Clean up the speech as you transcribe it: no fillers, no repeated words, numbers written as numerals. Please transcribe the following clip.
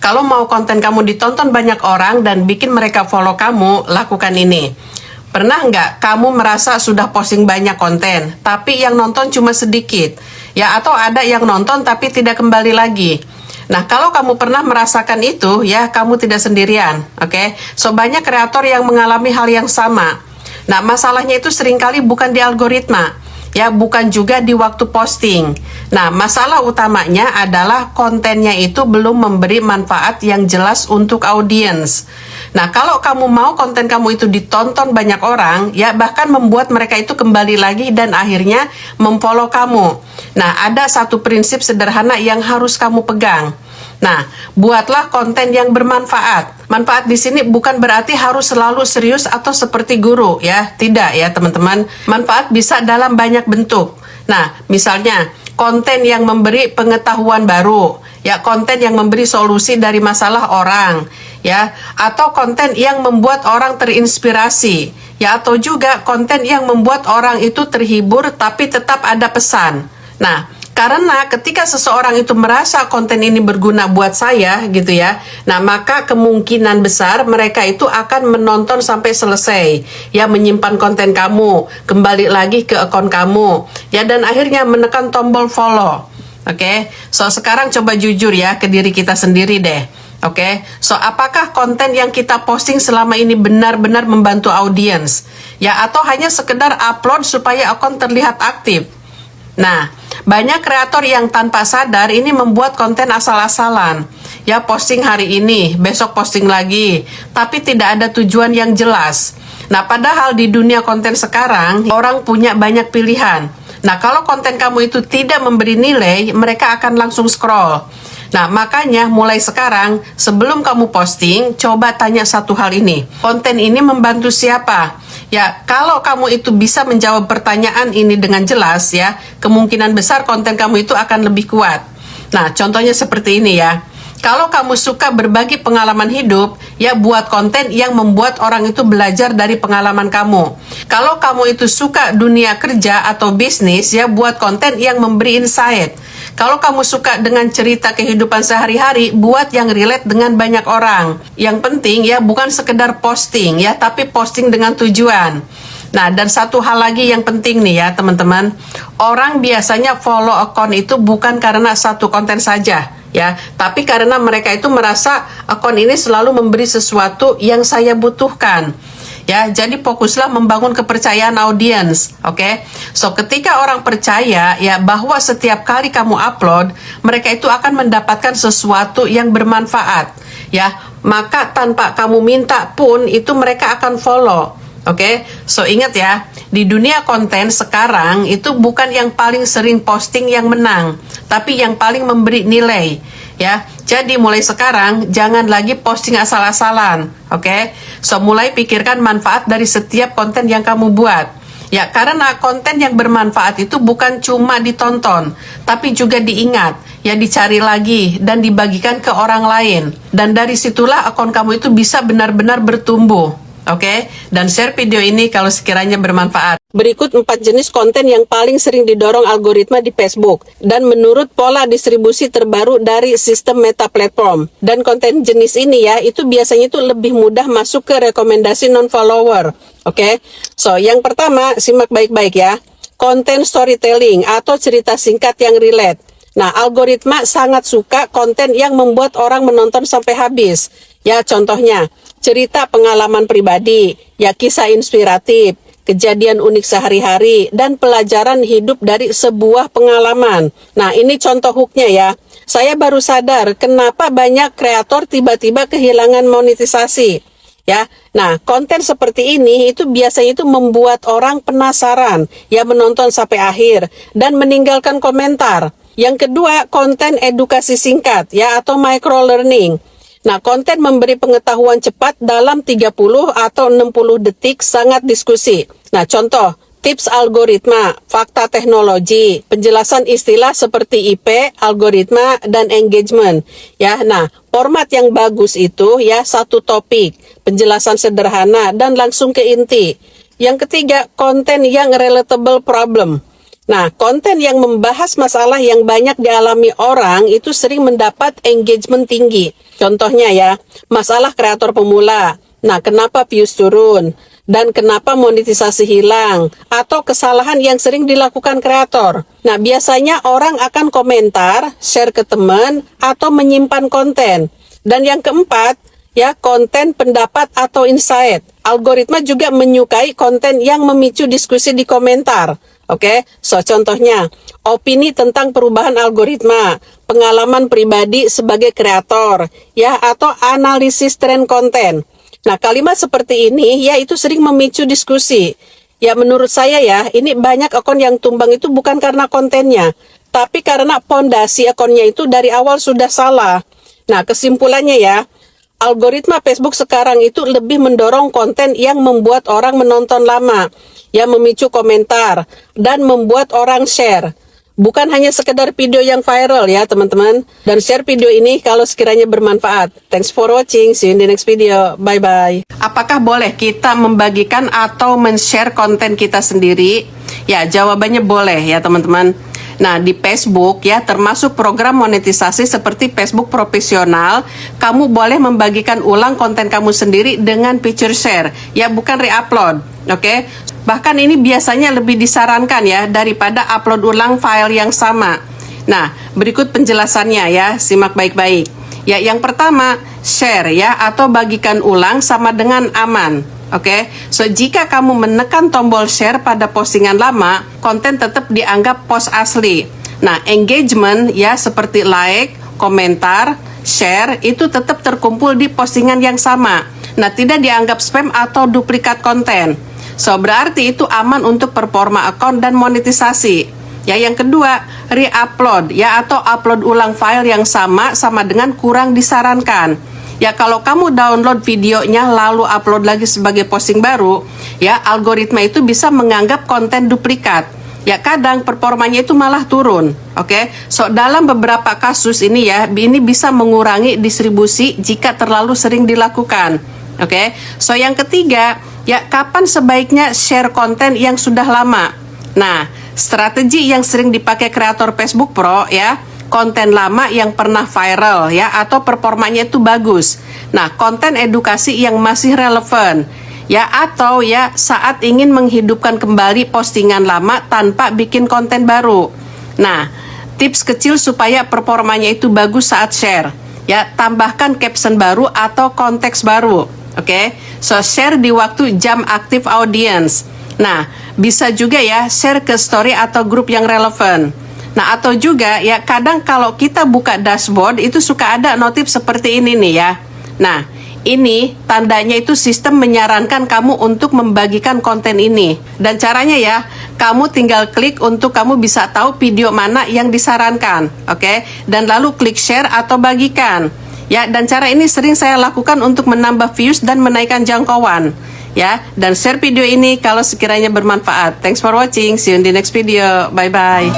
kalau mau konten kamu ditonton banyak orang dan bikin mereka follow kamu, lakukan ini. Pernah nggak kamu merasa sudah posting banyak konten, tapi yang nonton cuma sedikit? Ya, atau ada yang nonton tapi tidak kembali lagi. Nah, kalau kamu pernah merasakan itu, ya kamu tidak sendirian, oke? So, banyak kreator yang mengalami hal yang sama. Nah, masalahnya itu seringkali bukan di algoritma, ya, bukan juga di waktu posting. Nah, masalah utamanya adalah kontennya itu belum memberi manfaat yang jelas untuk audiens. Nah, kalau kamu mau konten kamu itu ditonton banyak orang, ya bahkan membuat mereka itu kembali lagi dan akhirnya memfollow kamu. Nah, ada satu prinsip sederhana yang harus kamu pegang. Nah, buatlah konten yang bermanfaat. Manfaat di sini bukan berarti harus selalu serius atau seperti guru, ya. Tidak ya, teman-teman. Manfaat bisa dalam banyak bentuk. Nah, misalnya konten yang memberi pengetahuan baru, ya, konten yang memberi solusi dari masalah orang, ya, atau konten yang membuat orang terinspirasi, ya, atau juga konten yang membuat orang itu terhibur tapi tetap ada pesan. Nah, karena ketika seseorang itu merasa konten ini berguna buat saya gitu ya, nah maka kemungkinan besar mereka itu akan menonton sampai selesai, ya, menyimpan konten kamu, kembali lagi ke akun kamu, ya, dan akhirnya menekan tombol follow. Oke, so sekarang coba jujur ya ke diri kita sendiri deh. Oke, so apakah konten yang kita posting selama ini benar-benar membantu audiens? Ya, atau hanya sekedar upload supaya akun terlihat aktif? Nah, banyak kreator yang tanpa sadar ini membuat konten asal-asalan. Ya, posting hari ini, besok posting lagi, tapi tidak ada tujuan yang jelas. Nah, padahal di dunia konten sekarang, orang punya banyak pilihan. Nah, kalau konten kamu itu tidak memberi nilai, mereka akan langsung scroll. Nah, makanya mulai sekarang, sebelum kamu posting, coba tanya satu hal ini. Konten ini membantu siapa? Ya, kalau kamu itu bisa menjawab pertanyaan ini dengan jelas, ya, kemungkinan besar konten kamu itu akan lebih kuat. Nah, contohnya seperti ini ya. Kalau kamu suka berbagi pengalaman hidup, ya buat konten yang membuat orang itu belajar dari pengalaman kamu. Kalau kamu itu suka dunia kerja atau bisnis, ya buat konten yang memberi insight. Kalau kamu suka dengan cerita kehidupan sehari-hari, buat yang relate dengan banyak orang. Yang penting ya bukan sekedar posting ya, tapi posting dengan tujuan. Nah, dan satu hal lagi yang penting nih ya teman-teman. Orang biasanya follow akun itu bukan karena satu konten saja ya, tapi karena mereka itu merasa akun ini selalu memberi sesuatu yang saya butuhkan. Ya, jadi fokuslah membangun kepercayaan audiens, oke? So, ketika orang percaya ya bahwa setiap kali kamu upload, mereka itu akan mendapatkan sesuatu yang bermanfaat, ya. Maka tanpa kamu minta pun itu mereka akan follow, oke? So, ingat ya, di dunia konten sekarang itu bukan yang paling sering posting yang menang, tapi yang paling memberi nilai. Ya, jadi mulai sekarang jangan lagi posting asal-asalan, oke? So, mulai pikirkan manfaat dari setiap konten yang kamu buat. Ya, karena konten yang bermanfaat itu bukan cuma ditonton, tapi juga diingat, ya dicari lagi dan dibagikan ke orang lain. Dan dari situlah akun kamu itu bisa benar-benar bertumbuh. Oke, dan share video ini kalau sekiranya bermanfaat. Berikut 4 jenis konten yang paling sering didorong algoritma di Facebook dan menurut pola distribusi terbaru dari sistem Meta Platform. Dan konten jenis ini ya, itu biasanya itu lebih mudah masuk ke rekomendasi non-follower. Oke, so yang pertama simak baik-baik ya. Konten storytelling atau cerita singkat yang relate. Nah, algoritma sangat suka konten yang membuat orang menonton sampai habis. Ya, contohnya cerita pengalaman pribadi, ya kisah inspiratif, kejadian unik sehari-hari, dan pelajaran hidup dari sebuah pengalaman. Nah, ini contoh hooknya ya. Saya baru sadar kenapa banyak kreator tiba-tiba kehilangan monetisasi. Ya, nah konten seperti ini itu biasanya itu membuat orang penasaran, ya menonton sampai akhir dan meninggalkan komentar. Yang kedua, konten edukasi singkat, ya atau micro learning. Nah, konten memberi pengetahuan cepat dalam 30 atau 60 detik sangat diskusi. Nah, contoh, tips algoritma, fakta teknologi, penjelasan istilah seperti IP, algoritma, dan engagement. Ya, nah, format yang bagus itu ya satu topik, penjelasan sederhana, dan langsung ke inti. Yang ketiga, konten yang relatable problem. Nah, konten yang membahas masalah yang banyak dialami orang itu sering mendapat engagement tinggi. Contohnya ya, masalah kreator pemula. Nah, kenapa views turun? Dan kenapa monetisasi hilang? Atau kesalahan yang sering dilakukan kreator. Nah, biasanya orang akan komentar, share ke teman, atau menyimpan konten. Dan yang keempat, ya, konten pendapat atau insight. Algoritma juga menyukai konten yang memicu diskusi di komentar. Oke, so contohnya, opini tentang perubahan algoritma, pengalaman pribadi sebagai kreator, ya, atau analisis tren konten. Nah, kalimat seperti ini, ya, itu sering memicu diskusi. Ya, menurut saya ya, ini banyak akun yang tumbang itu bukan karena kontennya, tapi karena pondasi akunnya itu dari awal sudah salah. Nah, kesimpulannya ya, algoritma Facebook sekarang itu lebih mendorong konten yang membuat orang menonton lama, yang memicu komentar, dan membuat orang share. Bukan hanya sekedar video yang viral ya teman-teman. Dan share video ini kalau sekiranya bermanfaat. Thanks for watching, see you in the next video. Bye-bye. Apakah boleh kita membagikan atau men-share konten kita sendiri? Ya, jawabannya boleh ya teman-teman. Nah, di Facebook ya, termasuk program monetisasi seperti Facebook Profesional, kamu boleh membagikan ulang konten kamu sendiri dengan feature share, ya, bukan re-upload, oke? Bahkan ini biasanya lebih disarankan ya, daripada upload ulang file yang sama. Nah, berikut penjelasannya ya, simak baik-baik. Ya, yang pertama, share ya, atau bagikan ulang sama dengan aman. Oke, so jika kamu menekan tombol share pada postingan lama, konten tetap dianggap post asli. Nah, engagement ya seperti like, komentar, share itu tetap terkumpul di postingan yang sama. Nah, tidak dianggap spam atau duplikat konten. So, berarti itu aman untuk performa akun dan monetisasi. Ya, yang kedua, re-upload ya atau upload ulang file yang sama dengan kurang disarankan. Ya, kalau kamu download videonya lalu upload lagi sebagai posting baru, ya algoritma itu bisa menganggap konten duplikat. Ya, kadang performanya itu malah turun. Oke, so dalam beberapa kasus ini ya, ini bisa mengurangi distribusi jika terlalu sering dilakukan. Oke, so yang ketiga, ya kapan sebaiknya share konten yang sudah lama? Nah, strategi yang sering dipakai kreator Facebook Pro ya, konten lama yang pernah viral ya atau performanya itu bagus. Nah, konten edukasi yang masih relevan ya atau ya saat ingin menghidupkan kembali postingan lama tanpa bikin konten baru. Nah, tips kecil supaya performanya itu bagus saat share. Ya, tambahkan caption baru atau konteks baru. Oke. So share di waktu jam aktif audience. Nah, bisa juga ya share ke story atau grup yang relevan. Nah, atau juga ya kadang kalau kita buka dashboard itu suka ada notif seperti ini nih ya. Nah, ini tandanya itu sistem menyarankan kamu untuk membagikan konten ini. Dan caranya ya, kamu tinggal klik untuk kamu bisa tahu video mana yang disarankan, oke? Dan lalu klik share atau bagikan. Ya, dan cara ini sering saya lakukan untuk menambah views dan menaikkan jangkauan. Ya, dan share video ini kalau sekiranya bermanfaat. Thanks for watching. See you in the next video. Bye bye.